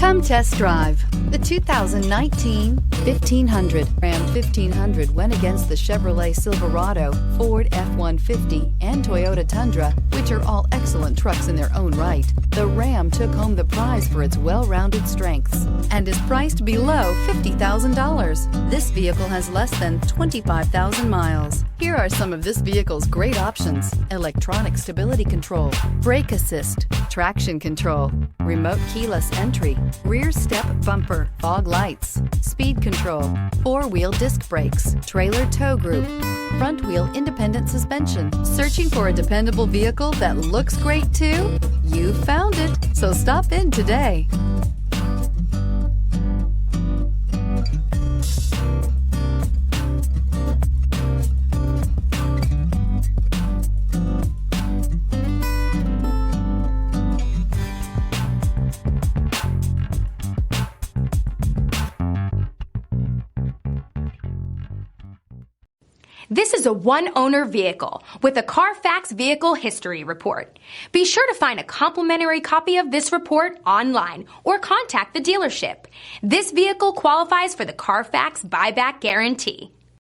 Come test drive the 2019 1500. Ram 1500 went against the Chevrolet Silverado, Ford F-150, and Toyota Tundra, which are all excellent trucks in their own right. The Ram took home the prize for its well-rounded strengths and is priced below $50,000. This vehicle has less than 25,000 miles. Here are some of this vehicle's great options: electronic stability control, brake assist, traction control, remote keyless entry, rear step bumper, fog lights, speed control, four-wheel disc brakes, trailer tow group, front wheel independent suspension. Searching for a dependable vehicle that looks great too? You found it, so stop in today. This is a one-owner vehicle with a Carfax Vehicle History Report. Be sure to find a complimentary copy of this report online or contact the dealership. This vehicle qualifies for the Carfax Buyback Guarantee.